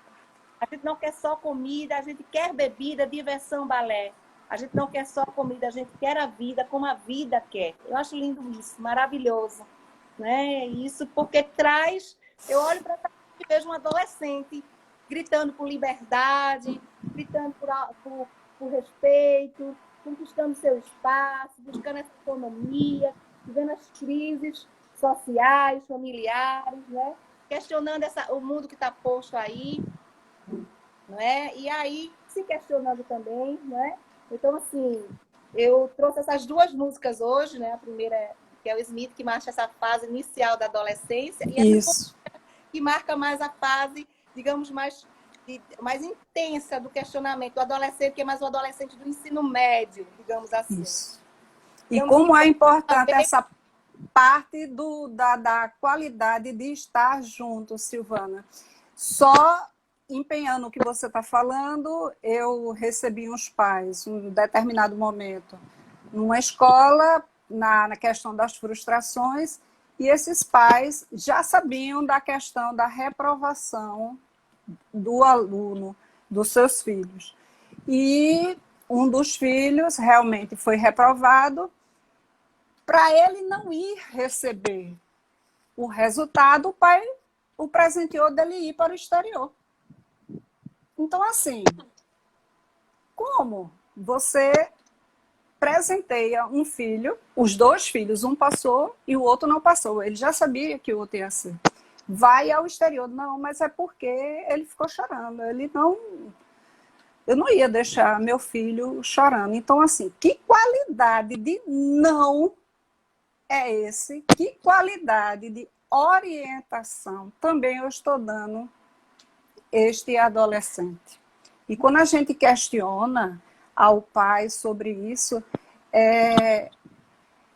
A gente não quer só comida, a gente quer bebida, diversão, balé. A gente não quer só comida, a gente quer a vida como a vida quer. Eu acho lindo isso, maravilhoso. Né? Isso porque traz... Eu olho para cá e vejo um adolescente gritando por liberdade, gritando por respeito, conquistando seu espaço, buscando essa autonomia, vivendo as crises sociais, familiares, né? Questionando o mundo que está posto aí. Não é? E aí, se questionando também, né? Então, assim, eu trouxe essas duas músicas hoje, né? A primeira que é o Smith, que marca essa fase inicial da adolescência, e essa que marca mais a fase, digamos, mais intensa do questionamento, do adolescente, que é mais o adolescente do ensino médio, digamos assim. Isso. E então, como é importante essa parte da qualidade de estar junto, Silvana. Só empenhando o que você está falando, eu recebi uns pais, em um determinado momento, numa escola, na questão das frustrações, e esses pais já sabiam da questão da reprovação do aluno, dos seus filhos. E um dos filhos realmente foi reprovado. Para ele não ir receber o resultado, o pai o presenteou dele ir para o exterior. Então, assim, como você presenteia um filho, os dois filhos, um passou e o outro não passou, ele já sabia que o outro ia ser. Vai ao exterior, não, mas é porque ele ficou chorando, eu não ia deixar meu filho chorando. Então, assim, que qualidade de não é esse? Que qualidade de orientação também eu estou dando este adolescente? E quando a gente questiona ao pai sobre isso,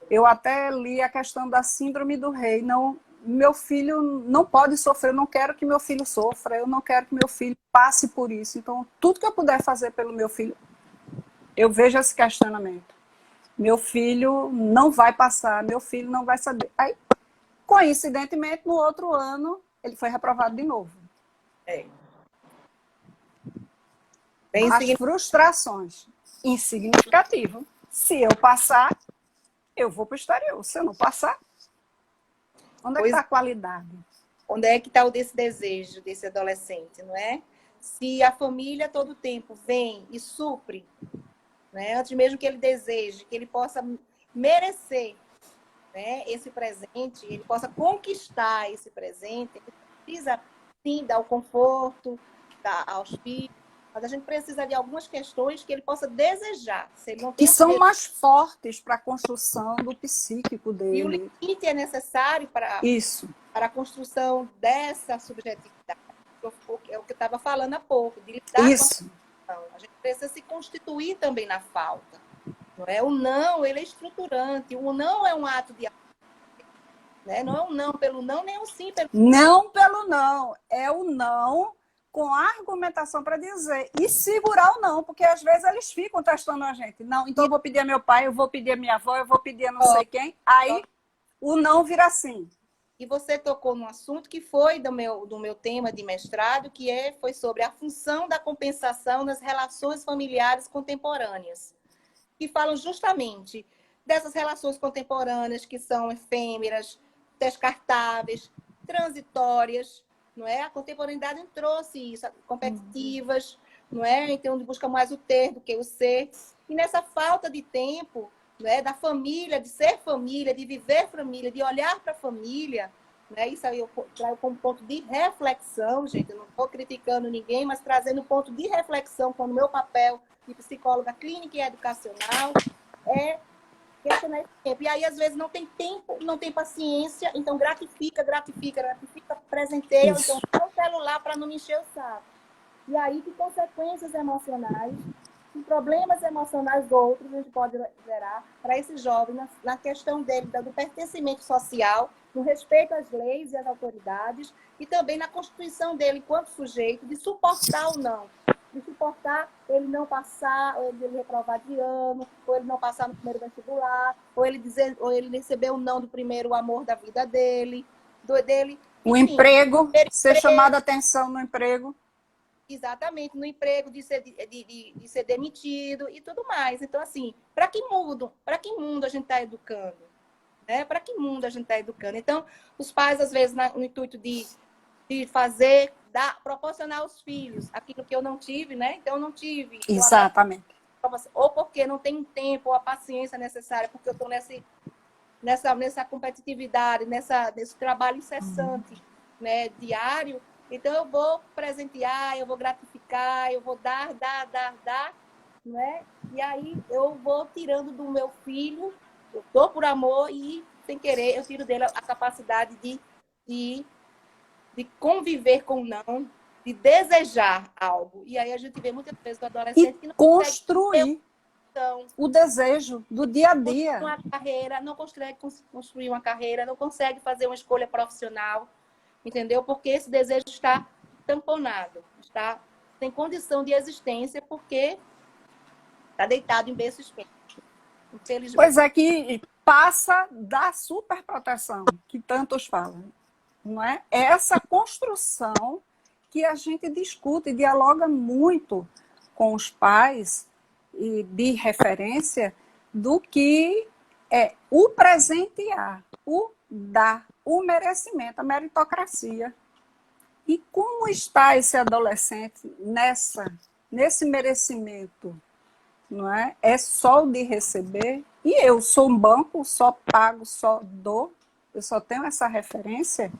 eu até li a questão da síndrome do rei. Não, meu filho não pode sofrer, eu não quero que meu filho sofra, eu não quero que meu filho passe por isso. Então, tudo que eu puder fazer pelo meu filho, eu vejo esse questionamento. Meu filho não vai passar, meu filho não vai saber. Aí, coincidentemente, no outro ano, ele foi reprovado de novo. As frustrações, insignificativo. Se eu passar, eu vou para o exterior. Se eu não passar... Onde é que está a qualidade? Onde é que está esse desejo desse adolescente, não é? Se a família todo o tempo vem e supre, né? Antes mesmo que ele deseje, que ele possa merecer, né, esse presente, ele possa conquistar esse presente, ele precisa, sim, dar o conforto aos filhos, mas a gente precisa de algumas questões que ele possa desejar. Se ele não Que tem são mais fortes para a construção do psíquico e o dele. limite é necessário Isso. para a construção dessa subjetividade. É o que eu estava falando há pouco, de lidar Isso. com a situação. A gente precisa se constituir também na falta. Não é? O não, ele é estruturante. O não é um ato de... Né? Não é um não pelo não, nem um sim pelo não. Pelo não. É o não com a argumentação para dizer. E segurar o não, porque às vezes eles ficam testando a gente. Não, então eu vou pedir a meu pai, eu vou pedir a minha avó, eu vou pedir a não sei quem. Aí o não vira sim. E você tocou num assunto que foi do meu tema de mestrado, foi sobre a função da compensação nas relações familiares contemporâneas, que falam justamente dessas relações contemporâneas que são efêmeras, descartáveis, transitórias, não é? A contemporaneidade trouxe isso, competitivas, não é? Então, busca mais o ter do que o ser. E nessa falta de tempo, não é? Da família, de ser família, de viver família, de olhar para a família, né? Isso aí eu trago como ponto de reflexão, gente. Eu não estou criticando ninguém, mas trazendo ponto de reflexão como meu papel de psicóloga clínica e educacional é questionar esse tempo. E aí, às vezes, não tem tempo, não tem paciência, então gratifica, presenteia, ou então dá o celular para não me encher o saco. E aí, que consequências emocionais, que problemas emocionais outros a gente pode gerar para esse jovem na questão dele, do pertencimento social, no respeito às leis e às autoridades, e também na constituição dele enquanto sujeito, de suportar ou não. De suportar ele não passar, ou ele reprovar de ano, ou ele não passar no primeiro vestibular, ou ele receber o não do primeiro amor da vida dele, O enfim, emprego, ser chamado a atenção no emprego. Exatamente, no emprego, de ser demitido e tudo mais. Então, assim, para que mundo a gente está educando? Né? Para que mundo a gente está educando? Então, os pais, às vezes, no intuito de fazer, proporcionar aos filhos aquilo que eu não tive, né? Então, eu não tive. Exatamente. Ou porque não tenho tempo ou a paciência necessária, porque eu estou nessa competitividade, nesse trabalho incessante, né, diário. Então, eu vou presentear, eu vou gratificar, eu vou dar, não é? E aí eu vou tirando do meu filho, eu dou por amor e, sem querer, eu tiro dele a capacidade de conviver com o não, de desejar algo. E aí a gente vê muitas vezes o adolescente que não construir o desejo do dia a dia. Não consegue construir uma carreira, não consegue fazer uma escolha profissional, entendeu? Porque esse desejo está tamponado, está sem condição de existência, porque está deitado em berço esquerdo. Infelizmente. Pois é, que passa da superproteção, que tantos falam, não é? Essa construção que a gente discute e dialoga muito com os pais e de referência do que é o presentear, o dar, o merecimento, a meritocracia. E como está esse adolescente nesse merecimento? Não é? É só o de receber. E eu sou um banco, só pago, só dou. Eu só tenho essa referência.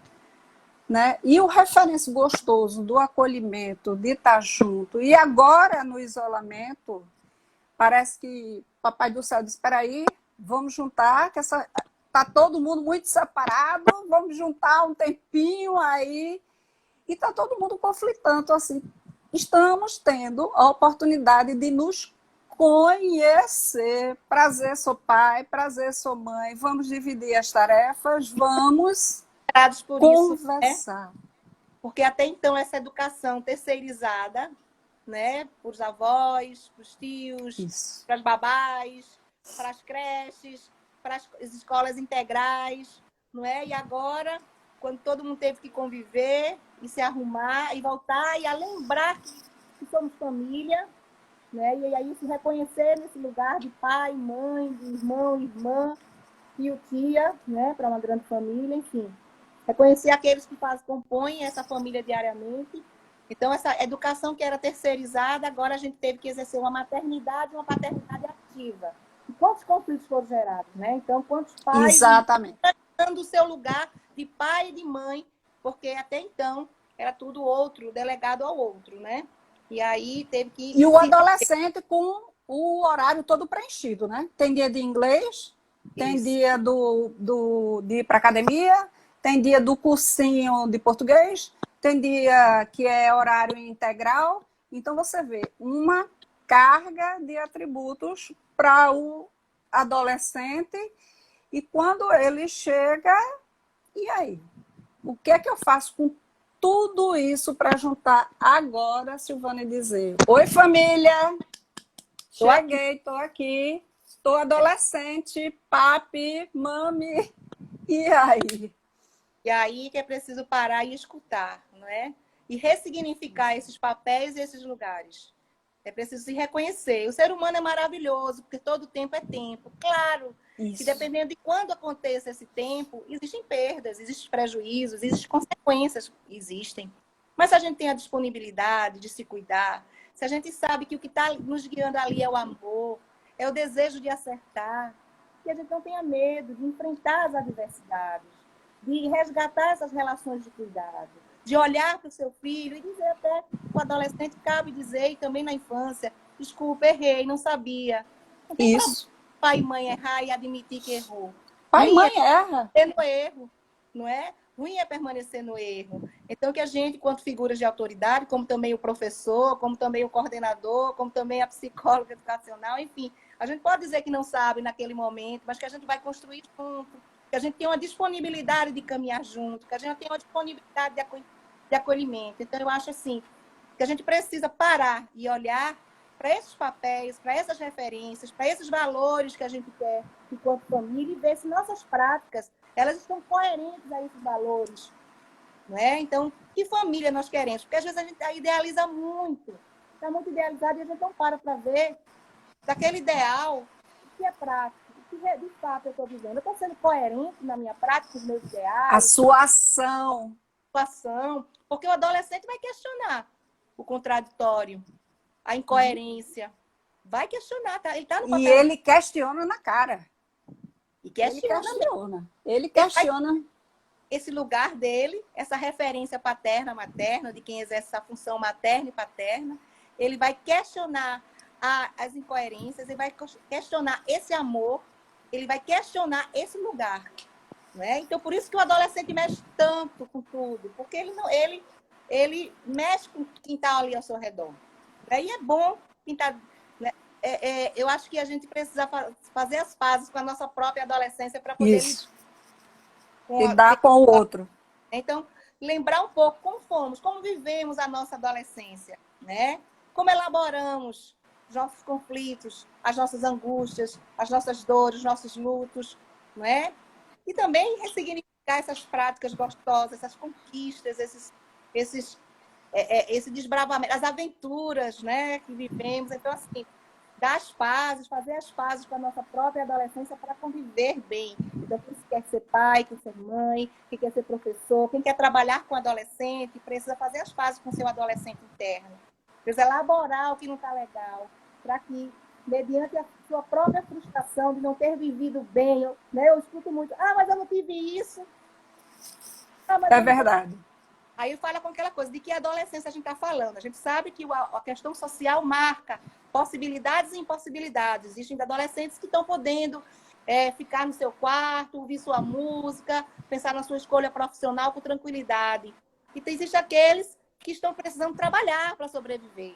Né? E o referência gostoso do acolhimento, de estar junto. E agora, no isolamento, parece que Papai do Céu disse, espera aí, vamos juntar, que tá todo mundo muito separado, vamos juntar um tempinho aí. E está todo mundo conflitando, assim. Estamos tendo a oportunidade de nos conhecer. Prazer, sou pai, prazer, sou mãe. Vamos dividir as tarefas, vamos por conversar. Isso, né? Porque até então essa educação terceirizada, né, para os avós, para os tios, para as babás, para as creches, para as escolas integrais, não é? E agora, quando todo mundo teve que conviver e se arrumar e voltar e a lembrar que somos família, né? E aí se reconhecer nesse lugar de pai, mãe, de irmão, irmã, tio, tia, né? Para uma grande família, enfim. reconhecer aqueles que compõem essa família diariamente. Então, essa educação que era terceirizada, agora a gente teve que exercer uma maternidade e uma paternidade ativa. E quantos conflitos foram gerados, né? Então, quantos pais Exatamente. dando o seu lugar de pai e de mãe, porque até então era tudo outro, delegado ao outro, né? E aí teve que... E o adolescente com o horário todo preenchido, né? Tem dia de inglês, tem Isso. dia de ir para academia, tem dia do cursinho de português, tem dia que é horário integral. Então, você vê uma carga de atributos para o adolescente. E quando ele chega, e aí? O que é que eu faço com tudo isso para juntar agora, Silvana, e dizer: oi, família, cheguei, estou aqui, estou adolescente, papi, mami, e aí? E aí que é preciso parar e escutar, não é? E ressignificar esses papéis e esses lugares. É preciso se reconhecer. O ser humano é maravilhoso, porque todo tempo é tempo. Claro que Isso. dependendo de quando aconteça esse tempo, existem perdas, existem prejuízos, existem consequências, existem. Mas se a gente tem a disponibilidade de se cuidar, se a gente sabe que o que está nos guiando ali é o amor, é o desejo de acertar, que a gente não tenha medo de enfrentar as adversidades, de resgatar essas relações de cuidado, de olhar para o seu filho e dizer até o adolescente, cabe dizer, e também na infância, desculpa, errei, não sabia. Não tem problema Isso. pai e mãe errar e admitir que errou. Pai e Ruim é mãe erra. permanecer no erro, não é? Ruim é permanecer no erro. Então, que a gente, enquanto figuras de autoridade, como também o professor, como também o coordenador, como também a psicóloga educacional, enfim, a gente pode dizer que não sabe naquele momento, mas que a gente vai construir junto, que a gente tem uma disponibilidade de caminhar junto, que a gente tem uma disponibilidade de acolhimento. Então, eu acho assim, que a gente precisa parar e olhar para esses papéis, para essas referências, para esses valores que a gente quer enquanto família e ver se nossas práticas elas estão coerentes a esses valores. Não é? Então, que família nós queremos? Porque às vezes a gente idealiza muito, está muito idealizado e a gente não para ver daquele ideal o que é prático, o que de fato eu estou vivendo. Eu estou sendo coerente na minha prática, com os meus ideais, A sua ação. situação, porque o adolescente vai questionar o contraditório, a incoerência. Vai questionar, tá? Ele está no E papel. ele questiona na cara. E questiona. Ele questiona. Esse lugar dele, essa referência paterna, materna, de quem exerce essa função materna e paterna, ele vai questionar as incoerências, ele vai questionar esse amor, ele vai questionar esse lugar. Né? Então, por isso que o adolescente mexe tanto com tudo, porque ele mexe com quem está ali ao seu redor. E é bom quem está... Né? Eu acho que a gente precisa fazer as pazes com a nossa própria adolescência para poder lidar com o outro. Então, lembrar um pouco como fomos, como vivemos a nossa adolescência, né? Como elaboramos os nossos conflitos, as nossas angústias, as nossas dores, os nossos lutos, não é? E também ressignificar essas práticas gostosas, essas conquistas, esse desbravamento, as aventuras, né, que vivemos. Então, assim, dar as pazes, fazer as pazes com a nossa própria adolescência para conviver bem. Então, quem quer ser pai, quem quer ser mãe, quem quer ser professor, quem quer trabalhar com adolescente, precisa fazer as pazes com o seu adolescente interno. Precisa elaborar o que não está legal, para que, mediante a sua própria frustração de não ter vivido bem, né, eu escuto muito, mas eu não tive isso. É verdade. Aí fala com aquela coisa de que adolescência a gente está falando. A gente sabe que a questão social marca possibilidades e impossibilidades. Existem adolescentes que estão podendo ficar no seu quarto, ouvir sua música, pensar na sua escolha profissional com tranquilidade. E existem aqueles que estão precisando trabalhar para sobreviver.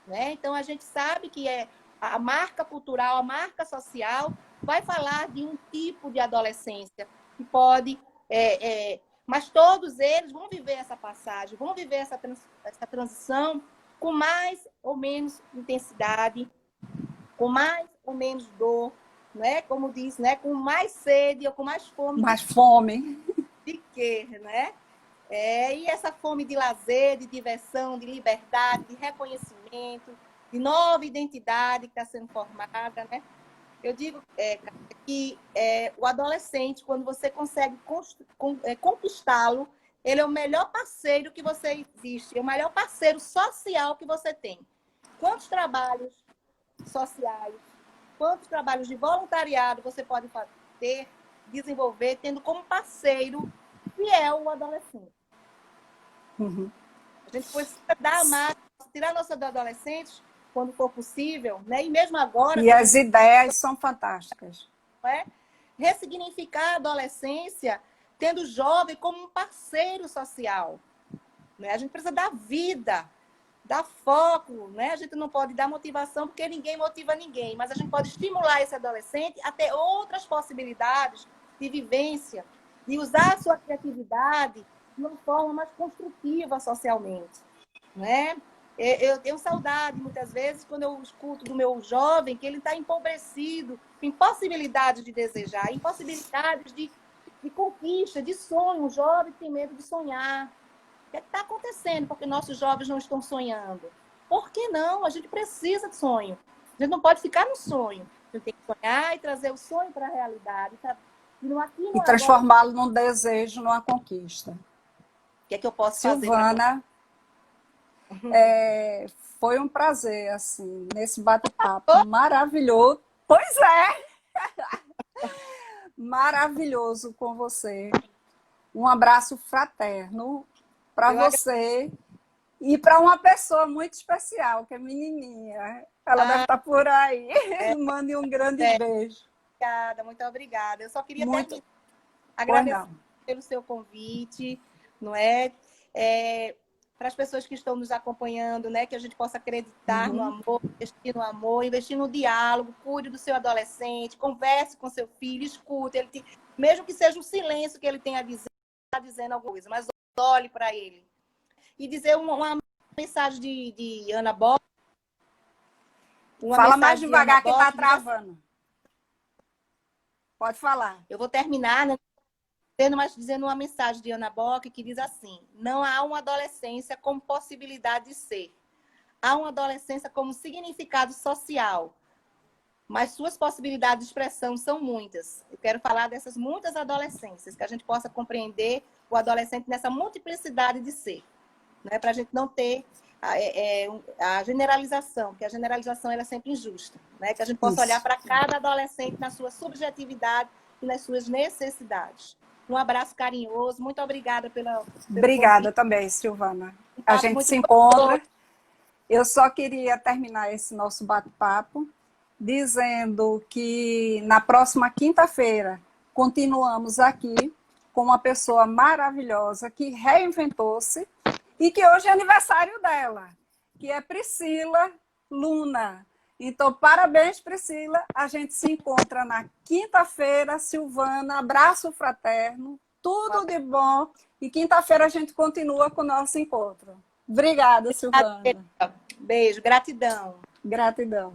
Né? Então, a gente sabe que a marca cultural, a marca social, vai falar de um tipo de adolescência que pode... mas todos eles vão viver essa passagem, vão viver essa transição com mais ou menos intensidade, com mais ou menos dor, né? Como diz, né? Com mais sede ou com mais fome. Mais fome. De quê, né? E essa fome de lazer, de diversão, de liberdade, de reconhecimento, de nova identidade que está sendo formada, né? Eu digo, que o adolescente, quando você consegue conquistá-lo, ele é o melhor parceiro que você existe, é o melhor parceiro social que você tem. Quantos trabalhos sociais, quantos trabalhos de voluntariado você pode fazer, desenvolver, tendo como parceiro fiel o adolescente. Uhum. A gente precisa dar mais, tirar a nossa do adolescente, quando for possível, né? E mesmo agora... E as ideias são fantásticas. Ressignificar a adolescência, tendo o jovem como um parceiro social. Né? A gente precisa dar vida, dar foco. Né? A gente não pode dar motivação, porque ninguém motiva ninguém, mas a gente pode estimular esse adolescente a ter outras possibilidades de vivência, de usar a sua criatividade de uma forma mais construtiva socialmente. Né? Eu tenho saudade, muitas vezes, quando eu escuto do meu jovem, que ele está empobrecido, impossibilidades de desejar, impossibilidades de conquista, de sonho. O jovem tem medo de sonhar. O que está acontecendo? Porque nossos jovens não estão sonhando. Por que não? A gente precisa de sonho. A gente não pode ficar no sonho. A gente tem que sonhar e trazer o sonho para a realidade. E transformá-lo num desejo, numa conquista. O que é que eu posso fazer? Silvana, foi um prazer, assim, nesse bate-papo maravilhoso. Pois é! Maravilhoso com você. Um abraço fraterno para você e para uma pessoa muito especial, que é menininha. Ela deve estar por aí. Mande um grande beijo. Obrigada, muito obrigada. Eu só queria agradecer pelo seu convite, não é? Para as pessoas que estão nos acompanhando, né, que a gente possa acreditar no amor, investir no diálogo, cuide do seu adolescente, converse com seu filho, escute, mesmo que seja um silêncio que ele tenha a dizer, está dizendo alguma coisa, mas olhe para ele. E dizer uma mensagem de Ana Bock. Fala mais devagar que está travando. Pode falar. Eu vou terminar, né? Dizendo uma mensagem de Ana Bock que diz assim: não há uma adolescência como possibilidade de ser. Há uma adolescência como significado social. Mas suas possibilidades de expressão são muitas. Eu quero falar dessas muitas adolescências, que a gente possa compreender o adolescente nessa multiplicidade de ser. Né? Para a gente não ter a generalização, porque a generalização ela é sempre injusta. Né? Que a gente possa olhar para cada adolescente na sua subjetividade e nas suas necessidades. Um abraço carinhoso. Muito obrigada Obrigada também, Silvana. A gente se encontra. Eu só queria terminar esse nosso bate-papo dizendo que na próxima quinta-feira continuamos aqui com uma pessoa maravilhosa que reinventou-se e que hoje é aniversário dela, que é Priscila Luna. Então, parabéns, Priscila. A gente se encontra na quinta-feira. Silvana, abraço fraterno, tudo de bom. E quinta-feira a gente continua com o nosso encontro. Obrigada, Silvana. Beijo, gratidão. Gratidão.